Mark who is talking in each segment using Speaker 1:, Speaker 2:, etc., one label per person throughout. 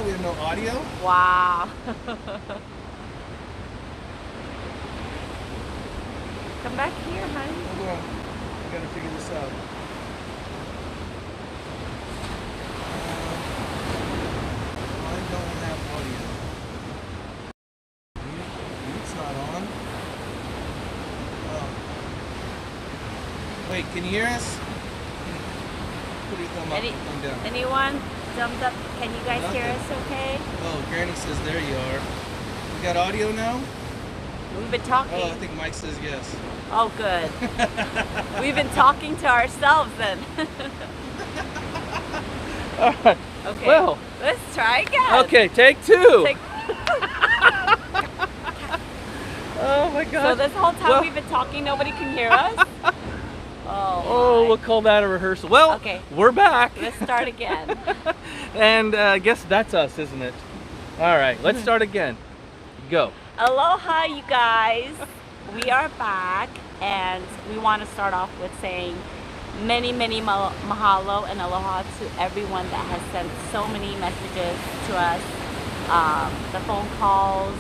Speaker 1: We have no audio.
Speaker 2: Wow. Come back here, honey.
Speaker 1: Hold on. We gotta figure this out. I don't have audio. It's not on. Oh. Wait, can you hear us? Put your thumb up, thumb down.
Speaker 2: Anyone? Thumbs up. Can you guys hear us okay?
Speaker 1: Oh, Granny says there you are. We got audio now?
Speaker 2: We've been talking.
Speaker 1: Oh, I think Mike says yes.
Speaker 2: Oh, good. We've been talking to ourselves then.
Speaker 1: All right.
Speaker 2: Okay.
Speaker 1: Well.
Speaker 2: Let's try again.
Speaker 1: Okay, take two.
Speaker 2: Take-
Speaker 1: Oh my God.
Speaker 2: So this whole time we've been talking, nobody can hear us?
Speaker 1: Oh, we'll call that a rehearsal. Well,
Speaker 2: okay.
Speaker 1: We're back.
Speaker 2: Let's start again.
Speaker 1: And I guess that's us, isn't it? All right, let's start again. Go.
Speaker 2: Aloha, you guys. We are back, and we want to start off with saying many mahalo and aloha to everyone that has sent so many messages to us. The phone calls,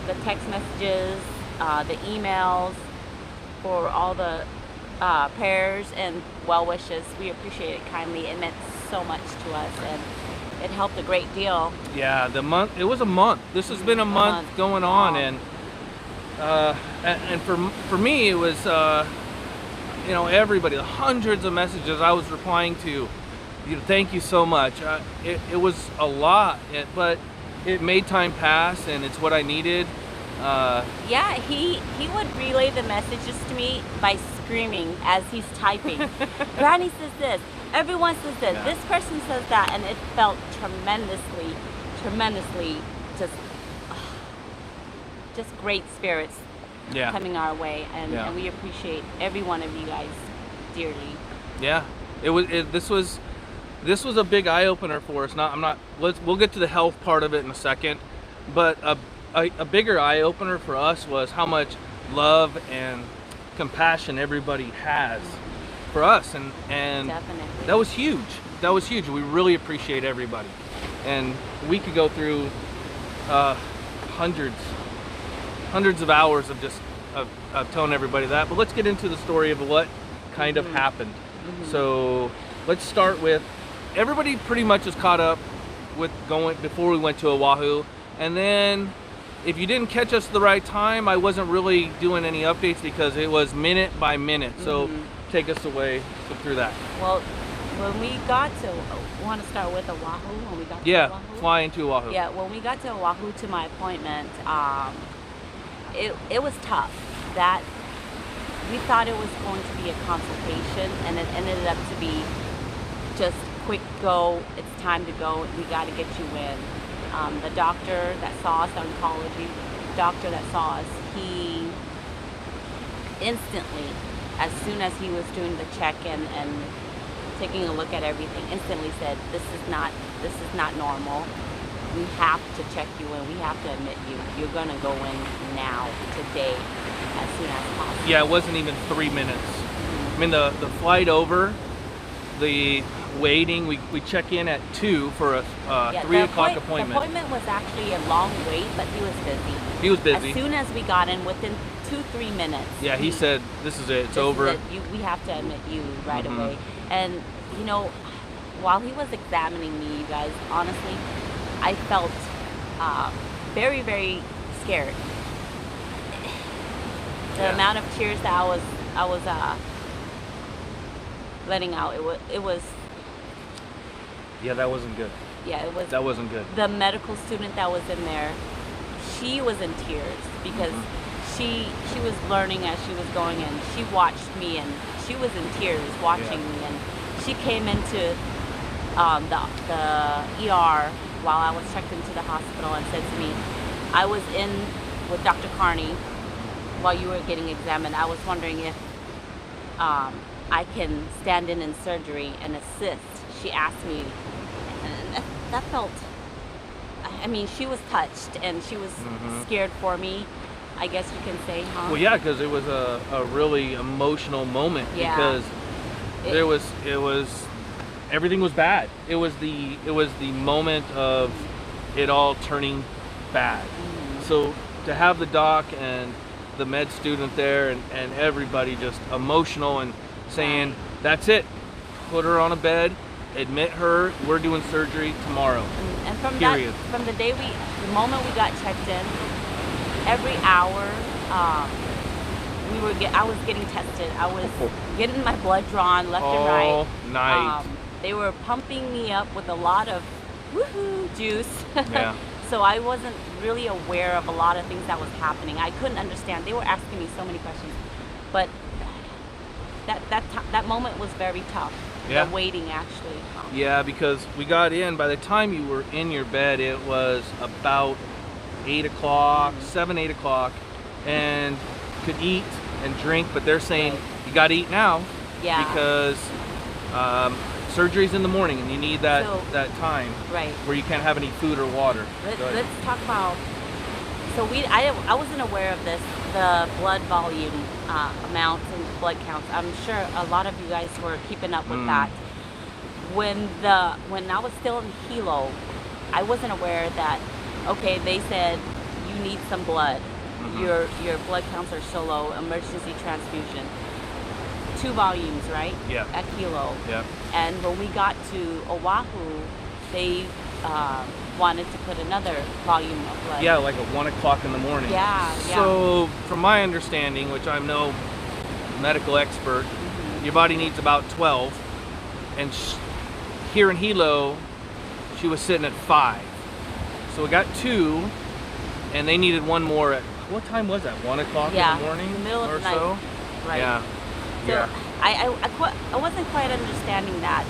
Speaker 2: the text messages, the emails, for all the prayers and well wishes. We appreciate it kindly. It meant so much to us, and it helped a great deal.
Speaker 1: Yeah, it was a month. This has been a month going on, and for me it was everybody, the hundreds of messages I was replying to. Thank you so much. It was a lot, but it made time pass, and it's what I needed.
Speaker 2: Yeah, he would relay the messages to me by screaming as he's typing. Granny says this, everyone says this, this person says that, and it felt tremendously just great spirits coming our way, and we appreciate every one of you guys dearly.
Speaker 1: Yeah, this was a big eye opener for us. We'll get to the health part of it in a second, but a bigger eye opener for us was how much love and compassion everybody has for us, and
Speaker 2: Definitely.
Speaker 1: that was huge. We really appreciate everybody, and we could go through hundreds of hours of just of telling everybody that, but let's get into the story of what kind of happened. So let's start with, everybody pretty much is caught up with going before we went to Oahu, and then if you didn't catch us at the right time, I wasn't really doing any updates because it was minute by minute. So take us away through that.
Speaker 2: Well, when we got to, want to start with Oahu? When we got to Oahu?
Speaker 1: Fly into Oahu.
Speaker 2: Yeah, when we got to Oahu to my appointment, it was tough. That we thought it was going to be a consultation, and it ended up to be just quick go. It's time to go. We got to get you in. The doctor that saw us, the oncology doctor that saw us, he instantly, as soon as he was doing the check-in and taking a look at everything, instantly said, this is not normal. We have to check you in. We have to admit you. You're going to go in now, today, as soon as possible.
Speaker 1: Yeah, it wasn't even 3 minutes. I mean, the flight over, the waiting, we check in at 2 for a 3 o'clock appointment.
Speaker 2: The appointment was actually a long wait, but he was busy.
Speaker 1: He was busy.
Speaker 2: As soon as we got in, within 2-3 minutes.
Speaker 1: Yeah, he said, this is it, it's over.
Speaker 2: We have to admit you right away. And, while he was examining me, you guys, honestly, I felt very, very scared. The amount of tears that I was letting out, it was.
Speaker 1: Yeah, that wasn't good.
Speaker 2: Yeah, it was.
Speaker 1: That wasn't good.
Speaker 2: The medical student that was in there, she was in tears because she was learning as she was going, and she watched me, and she was in tears watching me, and she came into the ER while I was checked into the hospital and said to me, I was in with Dr. Carney while you were getting examined. I was wondering if I can stand in surgery and assist. She asked me, and that felt, I mean, she was touched and she was scared for me, I guess you can say, huh?
Speaker 1: Well, yeah, because it was a really emotional moment because it was everything was bad. It was the moment of it all turning bad. So to have the doc and the med student there and everybody just emotional and saying, that's it, put her on a bed, admit her, we're doing surgery tomorrow.
Speaker 2: And from
Speaker 1: period.
Speaker 2: from the moment we got checked in, every hour, I was getting tested. I was getting my blood drawn left and right.
Speaker 1: All night.
Speaker 2: They were pumping me up with a lot of woohoo juice.
Speaker 1: Yeah.
Speaker 2: So I wasn't really aware of a lot of things that was happening. I couldn't understand. They were asking me so many questions, but that moment was very tough.
Speaker 1: Yeah.
Speaker 2: The waiting actually.
Speaker 1: Yeah, because we got in, by the time you were in your bed, it was about 8 o'clock, 7, 8 o'clock, and could eat and drink, but they're saying you got to eat now because surgery's in the morning and you need that time where you can't have any food or water.
Speaker 2: Let's talk about, so I wasn't aware of this, the blood volume amounts and blood counts. I'm sure a lot of you guys were keeping up with that. When I was still in Hilo, I wasn't aware that, okay, they said you need some blood. Your blood counts are so low, emergency transfusion. 2 volumes, right?
Speaker 1: Yeah.
Speaker 2: At Hilo.
Speaker 1: Yeah.
Speaker 2: And when we got to Oahu, they wanted to put another volume of blood.
Speaker 1: Yeah, like at 1 o'clock in the morning.
Speaker 2: Yeah.
Speaker 1: So from my understanding, which I'm no medical expert, your body needs about 12, and here in Hilo, she was sitting at 5. So we got 2, and they needed 1 more at, what time was that? 1 o'clock in the morning,
Speaker 2: in the middle
Speaker 1: or
Speaker 2: of the night.
Speaker 1: so?
Speaker 2: Right.
Speaker 1: Yeah.
Speaker 2: So I wasn't quite understanding that.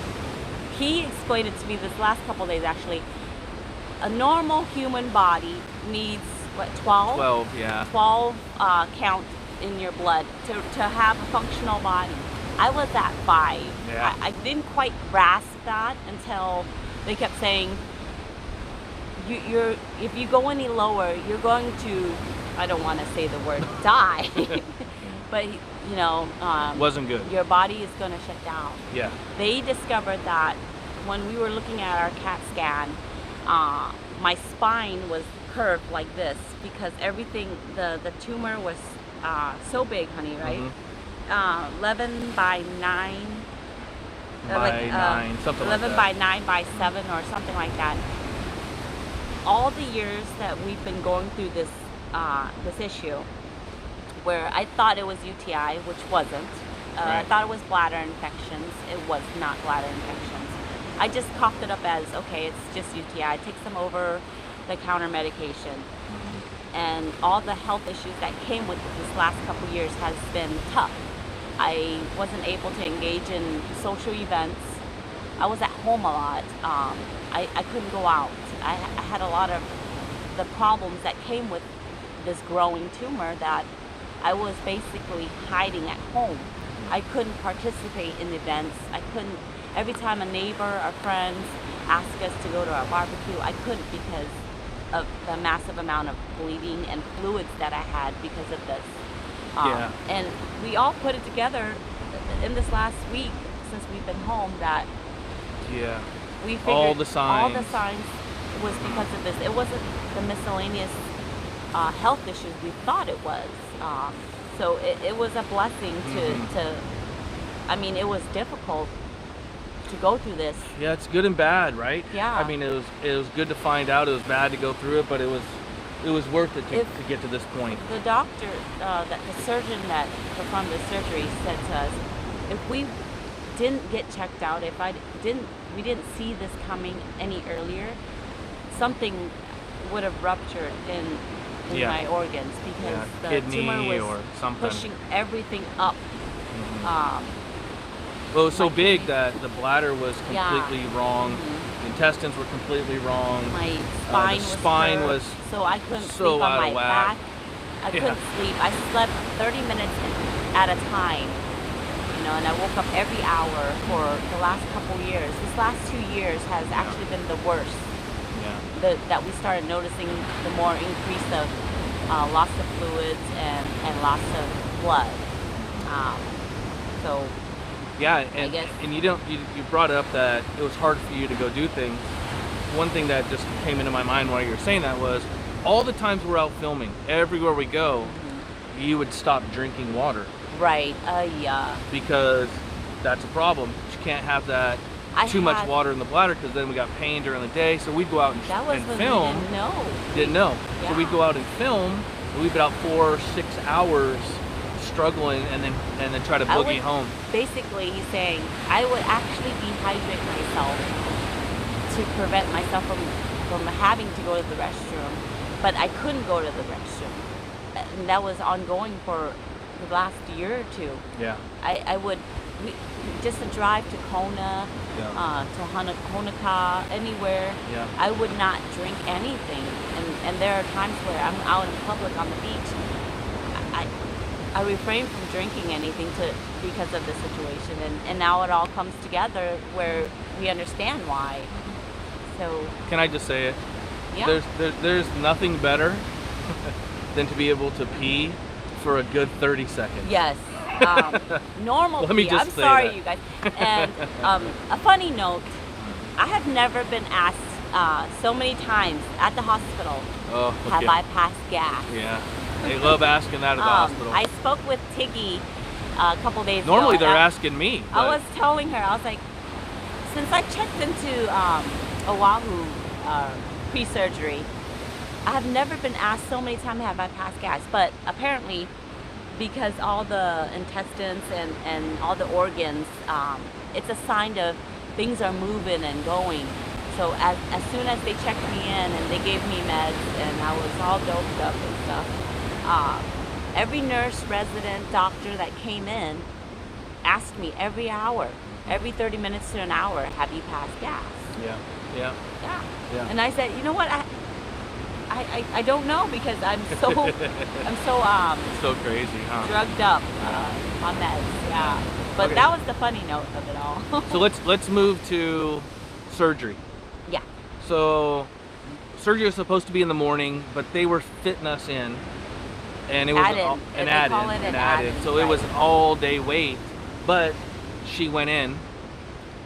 Speaker 2: He explained it to me this last couple of days actually. A normal human body needs what, 12?
Speaker 1: 12, yeah.
Speaker 2: 12 count in your blood to have a functional body. I was at 5.
Speaker 1: Yeah.
Speaker 2: I didn't quite grasp that until they kept saying, if you go any lower, you're going to, I don't want to say the word die, but you know,
Speaker 1: wasn't good.
Speaker 2: Your body is going to shut down.
Speaker 1: Yeah.
Speaker 2: They discovered that when we were looking at our CAT scan, my spine was curved like this because everything, the tumor was so big, honey, right? 11 by 9.
Speaker 1: By 9, something like that.
Speaker 2: 11 by 9 by 7 or something like that. All the years that we've been going through this issue, where I thought it was UTI, which wasn't. I thought it was bladder infections. It was not bladder infections. I just coughed it up as, okay, it's just UTI. Take some over-the-counter medication. And all the health issues that came with it this last couple years has been tough. I wasn't able to engage in social events. I was at home a lot. I couldn't go out. I had a lot of the problems that came with this growing tumor that I was basically hiding at home. I couldn't participate in events. I couldn't, every time a neighbor or friends asked us to go to our barbecue, I couldn't because of the massive amount of bleeding and fluids that I had because of this. And we all put it together in this last week since we've been home that we figured
Speaker 1: all the signs
Speaker 2: was because of this. It wasn't the miscellaneous health issues we thought it was. So it was a blessing to, I mean, it was difficult to go through this.
Speaker 1: Yeah, it's good and bad, right?
Speaker 2: Yeah.
Speaker 1: I mean, it was good to find out. It was bad to go through it, but it was worth it to get to this point.
Speaker 2: The doctor, the surgeon that performed the surgery said to us, if we didn't get checked out, we didn't see this coming any earlier, something would have ruptured in my organs because the
Speaker 1: kidney
Speaker 2: tumor
Speaker 1: or
Speaker 2: was
Speaker 1: something.
Speaker 2: pushing everything up.
Speaker 1: Well, it was so big that the bladder was completely wrong. The intestines were completely wrong.
Speaker 2: My spine was so I couldn't sleep on my back. I couldn't sleep. I slept 30 minutes at a time, you know, and I woke up every hour for the last couple years. This last 2 years has actually been the worst. That we started noticing the more increase of loss of fluids and loss of blood.
Speaker 1: And you brought up that it was hard for you to go do things. one thing that just came into my mind while you were saying that was all the times we're out filming, everywhere we go, you would stop drinking water.
Speaker 2: Right. Yeah.
Speaker 1: Because that's a problem. You can't have that too much water in the bladder, because then we got pain during the day. So we'd go out and film. Didn't know.
Speaker 2: Yeah.
Speaker 1: So we'd go out and film. And we'd be about 4 or 6 hours struggling, and then try to boogie home.
Speaker 2: Basically, he's saying I would actually dehydrate myself to prevent myself from having to go to the restroom, but I couldn't go to the restroom, and that was ongoing for the last year or two.
Speaker 1: Yeah.
Speaker 2: I would just a drive to Kona, to Honoka, anywhere.
Speaker 1: Yeah.
Speaker 2: I would not drink anything, and there are times where I'm out in public on the beach. I refrain from drinking anything because of the situation, and now it all comes together where we understand why. So
Speaker 1: can I just say it?
Speaker 2: Yeah.
Speaker 1: There's nothing better than to be able to pee for a good 30 seconds.
Speaker 2: Yes. Normal
Speaker 1: Let me
Speaker 2: pee.
Speaker 1: just
Speaker 2: I'm
Speaker 1: say
Speaker 2: sorry,
Speaker 1: that.
Speaker 2: you guys. And a funny note, I have never been asked so many times at the hospital, have I passed gas?
Speaker 1: Yeah. They love asking that at the hospital.
Speaker 2: I spoke with Tiggy a couple days ago.
Speaker 1: Normally they're asking me.
Speaker 2: I was telling her, I was like, since I checked into Oahu pre-surgery, I have never been asked so many times have I passed gas. But apparently, because all the intestines and all the organs, it's a sign of things are moving and going. So as soon as they checked me in and they gave me meds and I was all doped up and stuff, every nurse, resident, doctor that came in asked me every hour, every 30 minutes to an hour, have you passed gas?
Speaker 1: Yeah.
Speaker 2: And I said, you know what, I don't know, because I'm so
Speaker 1: so crazy, huh?
Speaker 2: drugged up on meds. Yeah. But
Speaker 1: Okay.
Speaker 2: that was the funny note of it all.
Speaker 1: So let's move to surgery.
Speaker 2: Yeah.
Speaker 1: So surgery was supposed to be in the morning, but they were fitting us in, and it was an add-in. So it was an all-day wait. But she went in,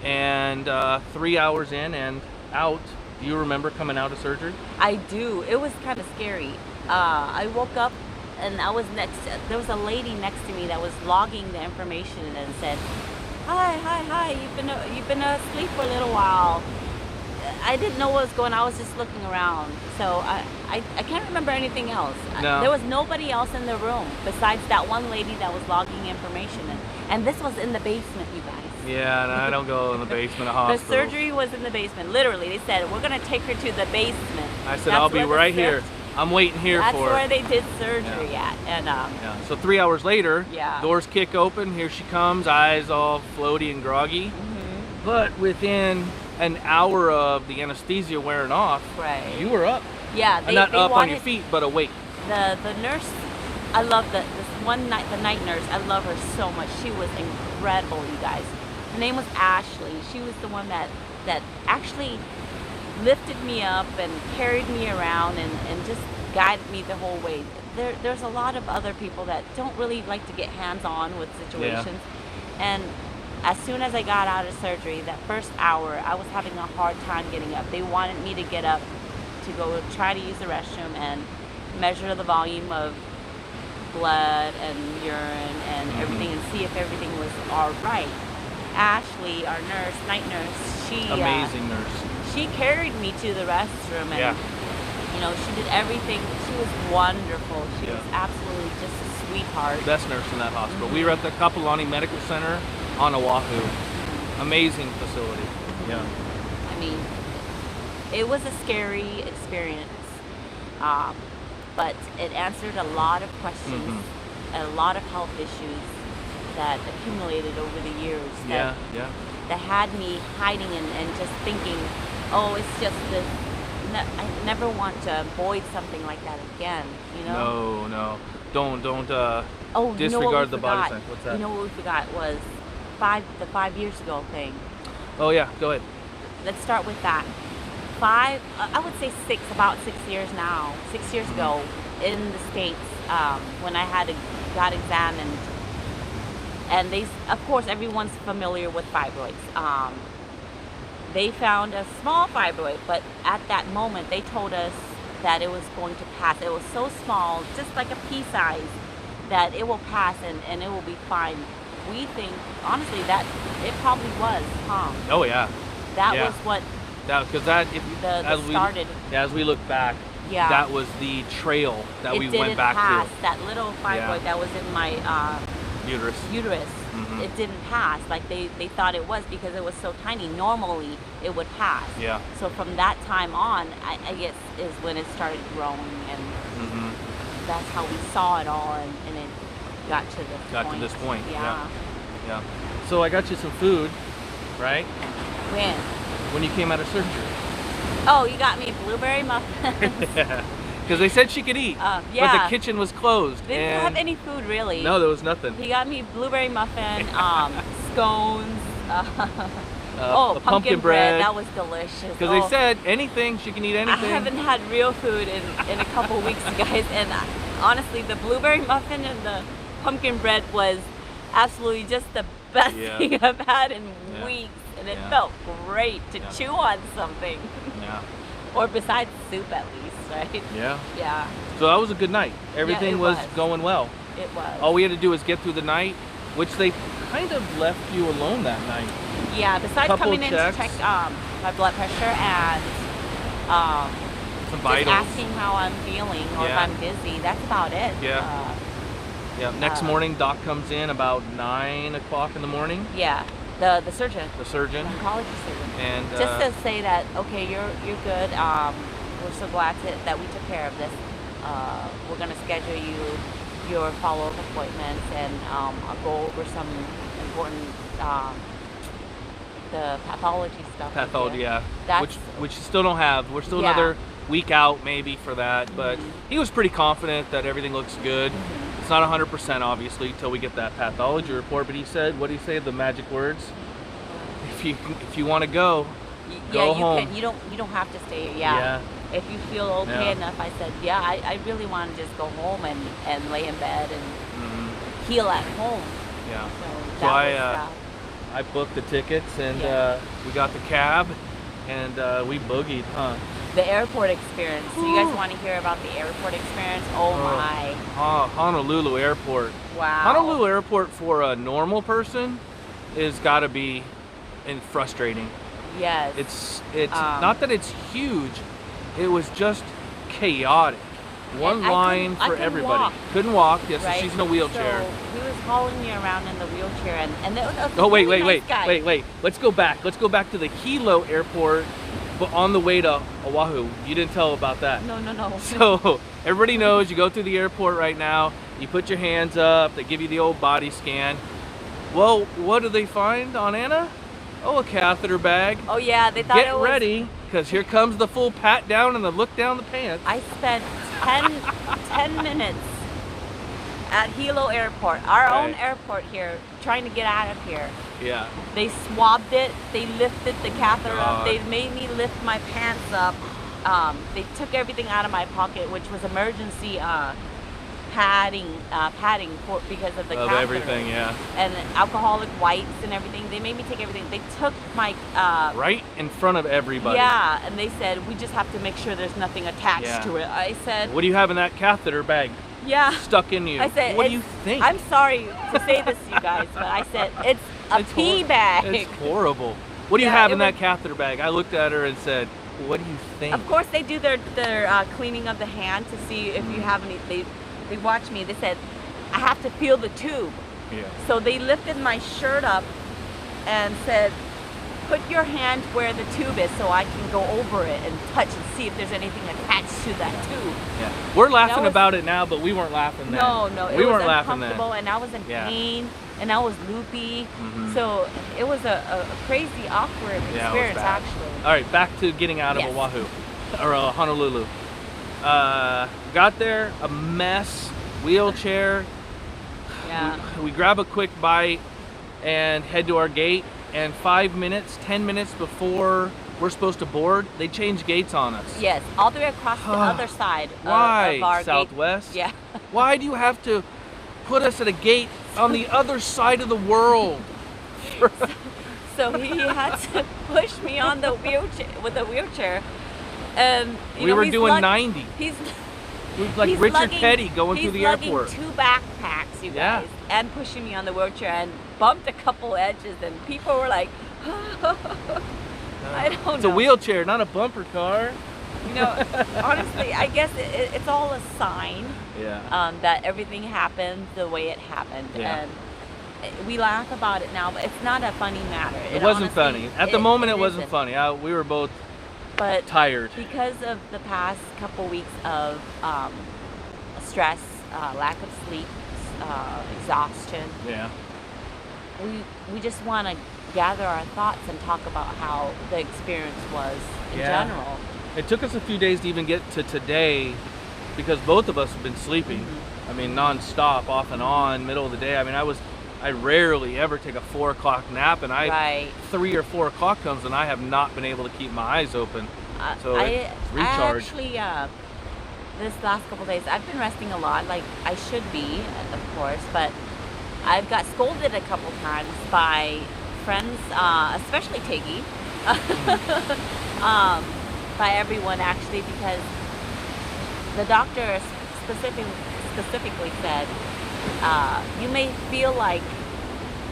Speaker 1: and 3 hours in and out. Do you remember coming out of surgery?
Speaker 2: I do. It was kind of scary. I woke up and I was there was a lady next to me that was logging the information and said, hi, you've been asleep for a little while. I didn't know what was going on. I was just looking around. So I can't remember anything else.
Speaker 1: No.
Speaker 2: There was nobody else in the room besides that one lady that was logging information. And this was in the basement, you guys.
Speaker 1: Yeah, and I don't go in the basement of
Speaker 2: The
Speaker 1: hospitals.
Speaker 2: surgery was in the basement. Literally, they said, we're going to take her to the basement.
Speaker 1: I said, I'll be right here. I'm waiting here
Speaker 2: That's
Speaker 1: for her.
Speaker 2: where they did surgery at. And
Speaker 1: Yeah. So 3 hours later, doors kick open. Here she comes, eyes all floaty and groggy.
Speaker 2: Mm-hmm.
Speaker 1: But within an hour of the anesthesia wearing off,
Speaker 2: Right.
Speaker 1: you were up.
Speaker 2: Yeah,
Speaker 1: And not up on your feet, but awake.
Speaker 2: The nurse, I love this one night, the night nurse. I love her so much. She was incredible, you guys. Her name was Ashley. She was the one that actually lifted me up and carried me around and just guided me the whole way. There's a lot of other people that don't really like to get hands-on with situations. And as soon as I got out of surgery, that first hour, I was having a hard time getting up. They wanted me to get up to go try to use the restroom and measure the volume of blood and urine and everything and see if everything was all right. Ashley, our nurse, night nurse, she
Speaker 1: Amazing nurse.
Speaker 2: She carried me to the restroom and you know, she did everything. She was wonderful. She was absolutely just a sweetheart.
Speaker 1: Best nurse in that hospital. We were at the Kapolani Medical Center on Oahu. Amazing facility. Yeah.
Speaker 2: I mean, it was a scary experience, but it answered a lot of questions and a lot of health issues that accumulated over the years that had me hiding and just thinking, oh, it's just this. I never want to avoid something like that again, you know?
Speaker 1: No. Don't disregard
Speaker 2: you know
Speaker 1: the body science. What's that?
Speaker 2: You know what we forgot was the 5 years ago thing.
Speaker 1: Oh yeah, go ahead.
Speaker 2: Let's start with that. I would say about 6 years now. 6 years ago in the States, when I got examined, and of course everyone's familiar with fibroids. they found a small fibroid, but at that moment they told us that it was going to pass. It was so small, just like a pea size, that it will pass and it will be fine. We think, honestly, that it probably was, huh?
Speaker 1: Oh yeah.
Speaker 2: That
Speaker 1: Yeah.
Speaker 2: was what
Speaker 1: Because that, if
Speaker 2: the started.
Speaker 1: as we look back,
Speaker 2: Yeah.
Speaker 1: that was the trail that
Speaker 2: It
Speaker 1: we
Speaker 2: didn't
Speaker 1: went back
Speaker 2: pass.
Speaker 1: to.
Speaker 2: That little fibroid that was in my
Speaker 1: Uterus.
Speaker 2: uterus.
Speaker 1: Mhm.
Speaker 2: It didn't pass. Like they thought it was because it was so tiny. Normally it would pass.
Speaker 1: Yeah.
Speaker 2: So from that time on, I guess is when it started growing, and
Speaker 1: Hmm.
Speaker 2: that's how we saw it all, and it got to the
Speaker 1: Got
Speaker 2: point.
Speaker 1: to this point.
Speaker 2: Yeah.
Speaker 1: Yeah. So I got you some food, right?
Speaker 2: When?
Speaker 1: When you came out of surgery.
Speaker 2: Oh, you got me blueberry muffins.
Speaker 1: Because they said she could eat, but
Speaker 2: yeah.
Speaker 1: the kitchen was closed.
Speaker 2: They didn't
Speaker 1: and
Speaker 2: have any food really.
Speaker 1: No, there was nothing.
Speaker 2: He got me blueberry muffin, scones.
Speaker 1: The pumpkin bread.
Speaker 2: That was delicious.
Speaker 1: Because they said anything, she can eat
Speaker 2: I
Speaker 1: anything.
Speaker 2: haven't had real food in a couple weeks, guys. And honestly, the blueberry muffin and the pumpkin bread was absolutely just the best
Speaker 1: Yeah.
Speaker 2: thing I've had in
Speaker 1: Yeah.
Speaker 2: weeks. And it
Speaker 1: Yeah.
Speaker 2: felt great to
Speaker 1: Yeah.
Speaker 2: chew on something.
Speaker 1: Yeah.
Speaker 2: Or besides soup, at least, right?
Speaker 1: Yeah.
Speaker 2: Yeah,
Speaker 1: So that was a good night. Everything
Speaker 2: it
Speaker 1: was
Speaker 2: was.
Speaker 1: going well.
Speaker 2: it was.
Speaker 1: All we had to do was get through the night, which they kind of left you alone that night.
Speaker 2: Yeah, besides
Speaker 1: couple
Speaker 2: coming in to
Speaker 1: checks.
Speaker 2: check my blood pressure and
Speaker 1: Some
Speaker 2: just
Speaker 1: vitals.
Speaker 2: asking how I'm feeling or if
Speaker 1: Yeah.
Speaker 2: I'm dizzy. That's about it.
Speaker 1: Yeah. Yeah. Next
Speaker 2: uh,
Speaker 1: morning, Doc comes in about 9 o'clock in the morning.
Speaker 2: Yeah, the surgeon,
Speaker 1: The
Speaker 2: the
Speaker 1: surgeon,
Speaker 2: oncology surgeon.
Speaker 1: and
Speaker 2: Just to say that, okay, you're good. We're so glad that we took care of this. We're gonna schedule you your follow-up appointments, and I'll go over some important the pathology stuff. with
Speaker 1: pathology,
Speaker 2: you.
Speaker 1: yeah,
Speaker 2: That's-
Speaker 1: which you still don't have. We're still
Speaker 2: Yeah.
Speaker 1: another week out maybe for that, but he was pretty confident that everything looks good. It's not 100% obviously till we get that pathology report, but he said, what did he say, the magic words? If you want to go,
Speaker 2: Yeah,
Speaker 1: go
Speaker 2: you
Speaker 1: home.
Speaker 2: can. You don't have to stay. Yeah. If you feel okay
Speaker 1: Yeah.
Speaker 2: enough, I said, yeah, I really want to just go home and lay in bed and
Speaker 1: Mhm.
Speaker 2: heal at home.
Speaker 1: Yeah.
Speaker 2: So
Speaker 1: So
Speaker 2: that
Speaker 1: I booked the tickets and
Speaker 2: Yeah.
Speaker 1: we got the cab and we boogied, huh?
Speaker 2: the airport experience. So you guys
Speaker 1: Whew.
Speaker 2: want to hear about the airport experience? Oh my!
Speaker 1: Honolulu Airport.
Speaker 2: Wow.
Speaker 1: Honolulu Airport for a normal person is got to be frustrating.
Speaker 2: Yes.
Speaker 1: It's not that it's huge. It was just chaotic. One
Speaker 2: And I
Speaker 1: line
Speaker 2: couldn't- I
Speaker 1: for
Speaker 2: couldn't
Speaker 1: everybody.
Speaker 2: walk.
Speaker 1: Couldn't walk. Yes, so
Speaker 2: right?
Speaker 1: she's in a wheelchair.
Speaker 2: So he was hauling me around in the wheelchair, and it was a
Speaker 1: Oh wait,
Speaker 2: really
Speaker 1: wait,
Speaker 2: nice guy.
Speaker 1: wait. Let's go back. Let's go back to the Hilo Airport, but on the way to Oahu. You didn't tell about that.
Speaker 2: No.
Speaker 1: So everybody knows you go through the airport right now. You put your hands up. They give you the old body scan. Well, what do they find on Anna? Oh, a catheter bag.
Speaker 2: Oh yeah, they thought
Speaker 1: Get
Speaker 2: it was.
Speaker 1: ready, because here comes the full pat down and the look down the pants.
Speaker 2: I spent 10 minutes at Hilo Airport, our own
Speaker 1: Right.
Speaker 2: airport here, trying to get out of here.
Speaker 1: Yeah.
Speaker 2: They swabbed it. They lifted the catheter up.
Speaker 1: God.
Speaker 2: They made me lift my pants up. They took everything out of my pocket, which was emergency padding because of the
Speaker 1: Of
Speaker 2: catheter.
Speaker 1: everything, yeah.
Speaker 2: And alcoholic wipes and everything. They made me take everything. They took my
Speaker 1: Right in front of everybody.
Speaker 2: yeah, and they said we just have to make sure there's nothing attached
Speaker 1: Yeah.
Speaker 2: to it. I said,
Speaker 1: What do you have in that catheter bag
Speaker 2: yeah.
Speaker 1: stuck in you?
Speaker 2: I said,
Speaker 1: what do
Speaker 2: it's-
Speaker 1: you think?
Speaker 2: I'm sorry to say this to you guys, but I said it's a
Speaker 1: It's
Speaker 2: pee
Speaker 1: hor-
Speaker 2: bag.
Speaker 1: It's horrible. What do you
Speaker 2: Yeah,
Speaker 1: have
Speaker 2: it
Speaker 1: in that
Speaker 2: was-
Speaker 1: catheter bag? I looked at her and said, what do you think?
Speaker 2: Of course, they do their cleaning of the hand to see if you have any. They watch me. They said I have to feel the tube.
Speaker 1: Yeah.
Speaker 2: So they lifted my shirt up and said, "Put your hand where the tube is, so I can go over it and touch and see if there's anything attached to that tube."
Speaker 1: Yeah. We're laughing
Speaker 2: was-
Speaker 1: about it now, but we weren't laughing then.
Speaker 2: No,
Speaker 1: we
Speaker 2: it was
Speaker 1: weren't laughing then.
Speaker 2: uncomfortable, and I was in
Speaker 1: Yeah.
Speaker 2: pain, and I was loopy.
Speaker 1: Mhm.
Speaker 2: So it was a crazy, awkward
Speaker 1: Yeah, it was
Speaker 2: experience,
Speaker 1: bad.
Speaker 2: actually.
Speaker 1: All right, back to getting out of
Speaker 2: Yes.
Speaker 1: Oahu or Honolulu. Got there, a mess, wheelchair.
Speaker 2: Yeah.
Speaker 1: We grab a quick bite and head to our gate. And 10 minutes before we're supposed to board, they change gates on us.
Speaker 2: Yes, all the way across the other side
Speaker 1: Why?
Speaker 2: of our
Speaker 1: Southwest?
Speaker 2: gate. Yeah.
Speaker 1: Why do you have to put us at a gate on the other side of the world?
Speaker 2: So he had to push me on the wheelchair with a wheelchair. And
Speaker 1: We were doing 90.
Speaker 2: He's
Speaker 1: We were like
Speaker 2: he's
Speaker 1: Richard
Speaker 2: lugging-
Speaker 1: Petty going through the
Speaker 2: lugging
Speaker 1: airport.
Speaker 2: 2 backpacks, you
Speaker 1: Yeah.
Speaker 2: guys, and pushing me on the wheelchair, and bumped a couple edges, and people were like, I don't know.
Speaker 1: It's a wheelchair, not a bumper car.
Speaker 2: You know, honestly, I guess it's all a sign
Speaker 1: Yeah.
Speaker 2: that everything happened the way it happened.
Speaker 1: Yeah.
Speaker 2: And we laugh about it now, but it's not a funny matter.
Speaker 1: It wasn't
Speaker 2: honestly-
Speaker 1: funny. At the moment, it wasn't
Speaker 2: isn't.
Speaker 1: funny. We were both
Speaker 2: But
Speaker 1: tired.
Speaker 2: because of the past couple weeks of stress, lack of sleep, exhaustion,
Speaker 1: Yeah.
Speaker 2: we just want to gather our thoughts and talk about how the experience was in
Speaker 1: Yeah.
Speaker 2: general.
Speaker 1: It took us a few days to even get to today because both of us have been sleeping.
Speaker 2: Mm-hmm.
Speaker 1: I mean, non-stop, off and on, middle of the day. I mean, I rarely ever take a 4 o'clock nap, and
Speaker 2: Right.
Speaker 1: 3 or 4 o'clock comes and I have not been able to keep my eyes open. So
Speaker 2: I
Speaker 1: it's recharge.
Speaker 2: actually, this last couple days, I've been resting a lot, like I should be, of course, but I've got scolded a couple times by friends, especially Tiggy, by everyone actually, because the doctor specifically said, you may feel like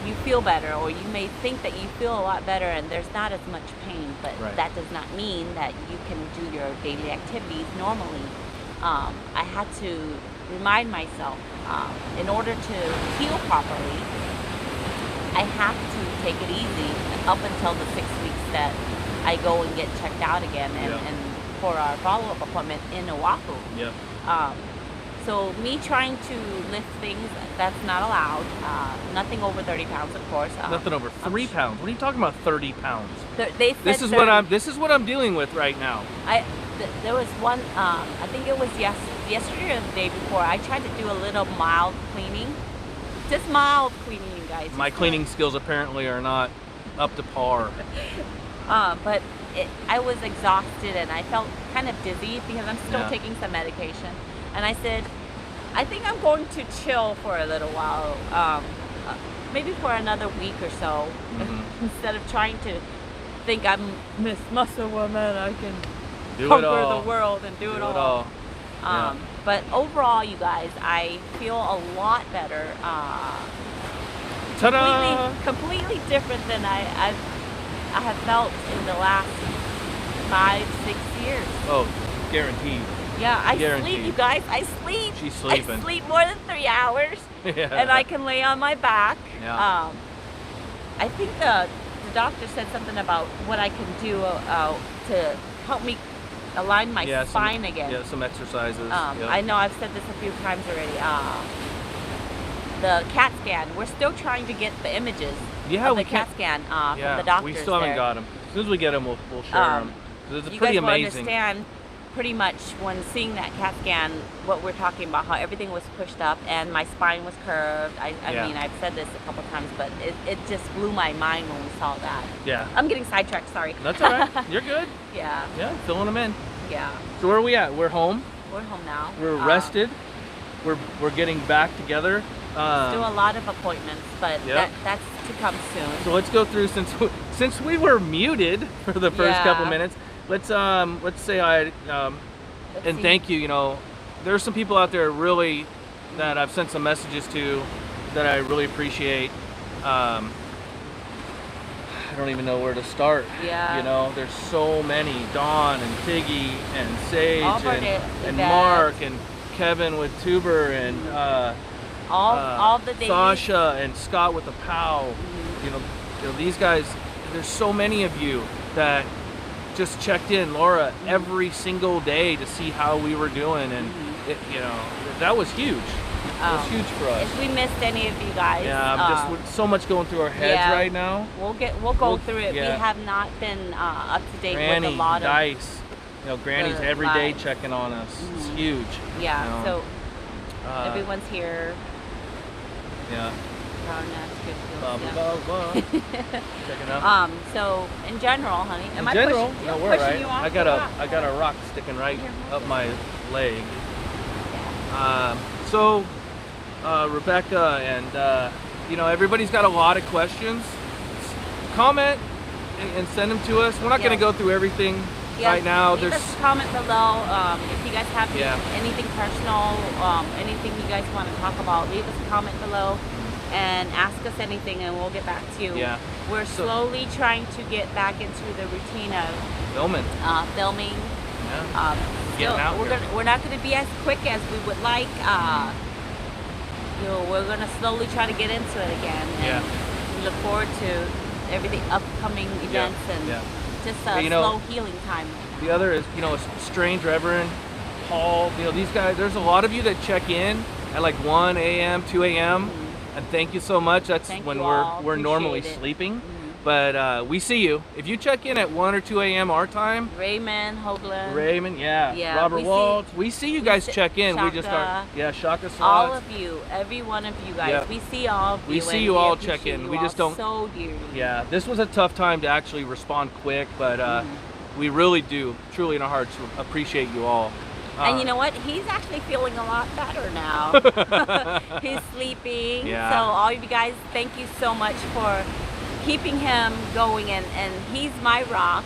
Speaker 2: you feel better, or you may think that you feel a lot better and there's not as much pain, but
Speaker 1: Right.
Speaker 2: that does not mean that you can do your daily activities normally. I had to remind myself, in order to heal properly, I have to take it easy up until the 6 weeks that I go and get checked out again, and,
Speaker 1: Yeah.
Speaker 2: and for our follow-up appointment in Oahu.
Speaker 1: Yeah.
Speaker 2: So me trying to lift things, that's not allowed. Nothing over 30 pounds, of course.
Speaker 1: Nothing over 3 pounds. What are you talking about? 30 pounds.
Speaker 2: They said
Speaker 1: This is
Speaker 2: 30.
Speaker 1: what I'm dealing with right now.
Speaker 2: There was one. I think it was yesterday or the day before. I tried to do a little mild cleaning, just mild cleaning, you guys.
Speaker 1: My
Speaker 2: Just
Speaker 1: cleaning skills apparently are not up to par.
Speaker 2: But I was exhausted and I felt kind of dizzy because I'm still
Speaker 1: Yeah.
Speaker 2: taking some medication. And I said, I think I'm going to chill for a little while, maybe for another week or so,
Speaker 1: Mhm.
Speaker 2: instead of trying to think I'm Miss Muscle Woman. I can
Speaker 1: Do it
Speaker 2: conquer
Speaker 1: all.
Speaker 2: the world and do it all.
Speaker 1: all. Yeah.
Speaker 2: But overall, you guys, I feel a lot better.
Speaker 1: Ta-da!
Speaker 2: Completely different than I have felt in the last 5-6 years.
Speaker 1: Oh, guaranteed.
Speaker 2: Yeah, I
Speaker 1: Guaranteed.
Speaker 2: sleep, you guys. I sleep.
Speaker 1: She's sleeping.
Speaker 2: I sleep more than 3 hours,
Speaker 1: Yeah.
Speaker 2: and I can lay on my back.
Speaker 1: Yeah.
Speaker 2: I think the doctor said something about what I can do to help me align my spine again.
Speaker 1: Yeah, some exercises. Yep.
Speaker 2: I know I've said this a few times already. The CAT scan. We're still trying to get the images
Speaker 1: Yeah,
Speaker 2: of
Speaker 1: we
Speaker 2: the CAT
Speaker 1: can't-
Speaker 2: scan
Speaker 1: yeah,
Speaker 2: from the doctors.
Speaker 1: we still haven't
Speaker 2: there.
Speaker 1: got them. As soon as we get them, we'll share them. It's
Speaker 2: You
Speaker 1: pretty
Speaker 2: guys will
Speaker 1: amazing.
Speaker 2: understand pretty much when seeing that CAT scan what we're talking about, how everything was pushed up and my spine was curved. I
Speaker 1: Yeah.
Speaker 2: mean, I've said this a couple times, but it just blew my mind when we saw that.
Speaker 1: Yeah.
Speaker 2: I'm getting sidetracked, sorry.
Speaker 1: That's all right. You're good.
Speaker 2: Yeah,
Speaker 1: Yeah, filling them in.
Speaker 2: yeah.
Speaker 1: So where are we at? We're home.
Speaker 2: We're home now.
Speaker 1: We're rested. We're getting back together.
Speaker 2: Do a lot of appointments, but
Speaker 1: Yep.
Speaker 2: that's to come soon.
Speaker 1: So let's go through since we were muted for the first
Speaker 2: Yeah.
Speaker 1: couple minutes. Let's say
Speaker 2: Let's
Speaker 1: and
Speaker 2: see.
Speaker 1: thank you. You know, there's some people out there really that I've sent some messages to that I really appreciate. I don't even know where to start.
Speaker 2: Yeah.
Speaker 1: You know, there's so many. Dawn and Tiggy and Sage
Speaker 2: Albert
Speaker 1: and
Speaker 2: Yvette.
Speaker 1: Mark and Kevin with Tuber and
Speaker 2: all the days.
Speaker 1: Sasha and Scott with the POW. You know, these guys. There's so many of you that just checked in, Laura, every single day to see how we were doing, and that was huge. It was huge for us.
Speaker 2: If we missed any of you guys,
Speaker 1: Yeah, I'm just with so much going through our heads
Speaker 2: yeah.
Speaker 1: right now.
Speaker 2: we'll go through it.
Speaker 1: yeah.
Speaker 2: We have not been up to date
Speaker 1: Granny,
Speaker 2: with a lot of
Speaker 1: Dice, Granny's
Speaker 2: the
Speaker 1: every day
Speaker 2: lives.
Speaker 1: checking on us. It's huge.
Speaker 2: yeah.
Speaker 1: you know.
Speaker 2: So everyone's here.
Speaker 1: Yeah.
Speaker 2: That's good.
Speaker 1: Blah,
Speaker 2: Yeah.
Speaker 1: blah, blah, blah. Checking out.
Speaker 2: So in general, honey, am
Speaker 1: In general,
Speaker 2: pushing,
Speaker 1: no,
Speaker 2: I'm
Speaker 1: we're
Speaker 2: pushing
Speaker 1: right.
Speaker 2: you off
Speaker 1: I got
Speaker 2: the
Speaker 1: a rock sticking right
Speaker 2: Here.
Speaker 1: up my leg. So Rebecca and everybody's got a lot of questions. comment and send them to us. We're not going to go through everything right now.
Speaker 2: Leave us a comment below. If you guys have anything personal, anything you guys want to talk about, leave us a comment below and ask us anything, and we'll get back to you.
Speaker 1: Yeah.
Speaker 2: We're slowly trying to get back into the routine of filming. We're not going to be as quick as we would like. We're going to slowly try to get into it again. And we look forward to everything, upcoming events and just a slow healing time.
Speaker 1: The other is, Strange Reverend, Paul, these guys, there's a lot of you that check in at like 1 a.m., 2 a.m. And thank you so much. That's when we're normally sleeping. But we see you. If you check in at 1 or 2 a.m. our time.
Speaker 2: Raymond, Hoagland.
Speaker 1: Robert Waltz. We see you guys check in.
Speaker 2: Shaka,
Speaker 1: we just start. Shaka slots.
Speaker 2: All of you, every one of you guys. Yeah. We see all of you.
Speaker 1: We see you all check in. We just don't.
Speaker 2: So dearly.
Speaker 1: Yeah, this was a tough time to actually respond quick, but we really do, truly in our hearts, appreciate you all.
Speaker 2: And you know what? He's actually feeling a lot better now. He's sleeping.
Speaker 1: Yeah.
Speaker 2: So all of you guys, thank you so much for keeping him going, and he's my rock,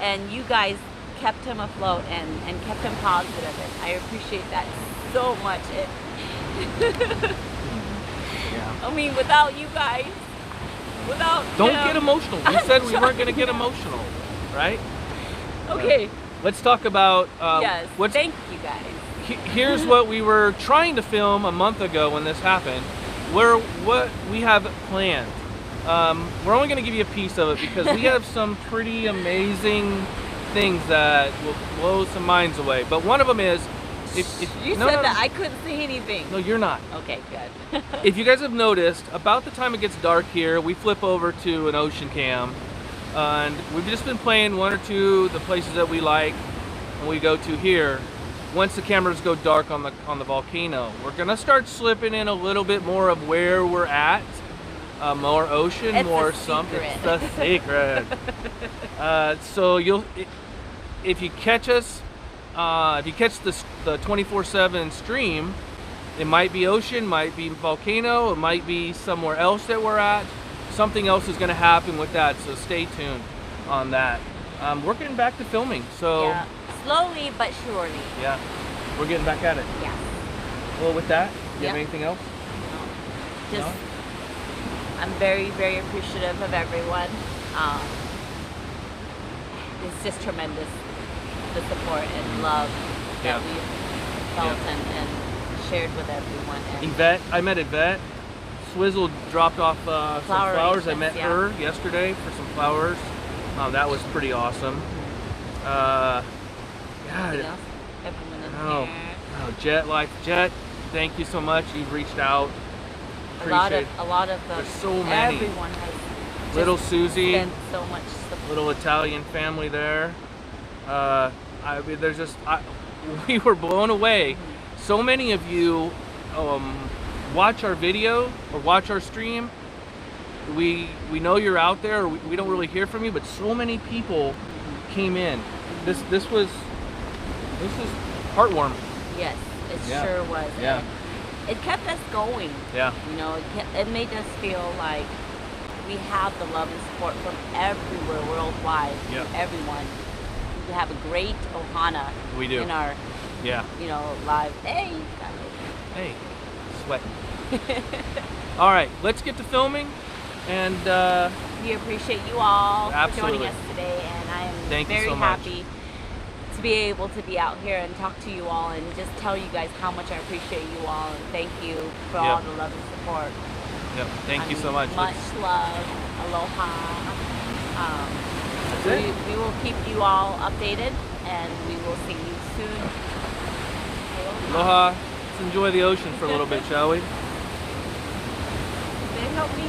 Speaker 2: and you guys kept him afloat and kept him positive, and I appreciate that so much. I mean, without you guys,
Speaker 1: don't get emotional. We said we weren't going to get emotional, right?
Speaker 2: Okay.
Speaker 1: Let's talk about
Speaker 2: thank you guys.
Speaker 1: Here's what we were trying to film a month ago when this happened. What we have planned. We're only going to give you a piece of it because we have some pretty amazing things that will blow some minds away. But one of them is,
Speaker 2: that I couldn't see anything.
Speaker 1: No, you're not.
Speaker 2: Okay, good.
Speaker 1: If you guys have noticed, about the time it gets dark here, we flip over to an ocean cam. And we've just been playing one or two the places that we like, and we go to here. Once the cameras go dark on the volcano, we're gonna start slipping in a little bit more of where we're at. More ocean, more something. It's the secret. So if you catch us, if you catch the 24/7 stream, it might be ocean, might be volcano, it might be somewhere else that we're at. Something else is going to happen with that, so stay tuned on that. We're getting back to filming, so
Speaker 2: slowly but surely.
Speaker 1: Yeah, we're getting back at it.
Speaker 2: Yeah.
Speaker 1: Well, with that, you have anything else?
Speaker 2: No. I'm very, very appreciative of everyone. It's just tremendous, the support and love that we've felt and shared with everyone. And
Speaker 1: Yvette, I met Yvette. Swizzle dropped off some flowers. I met her yesterday for some flowers. That was pretty awesome. Jet, thank you so much. You've reached out.
Speaker 2: A lot of
Speaker 1: there's so many.
Speaker 2: Everyone has
Speaker 1: little Susie,
Speaker 2: spent so much support.
Speaker 1: Little Italian family there. There's just we were blown away. So many of you watch our video or watch our stream. We know you're out there. We don't really hear from you, but so many people came in. This is heartwarming.
Speaker 2: Yes, it sure was.
Speaker 1: Yeah.
Speaker 2: It kept us going.
Speaker 1: Yeah.
Speaker 2: It made us feel like we have the love and support from everywhere worldwide. From everyone. We have a great Ohana.
Speaker 1: We do.
Speaker 2: In our live. Hey.
Speaker 1: Sweating. All right, let's get to filming, and
Speaker 2: we appreciate you all for joining us today, and I am very happy to be able to be out here and talk to you all and just tell you guys how much I appreciate you all, and thank you for all the love and support.
Speaker 1: Thank you so much.
Speaker 2: Much love. Aloha.
Speaker 1: That's it.
Speaker 2: We will keep you all updated, and we will see you soon.
Speaker 1: Aloha. Let's enjoy the ocean for a little bit, shall we?
Speaker 2: Can you help me?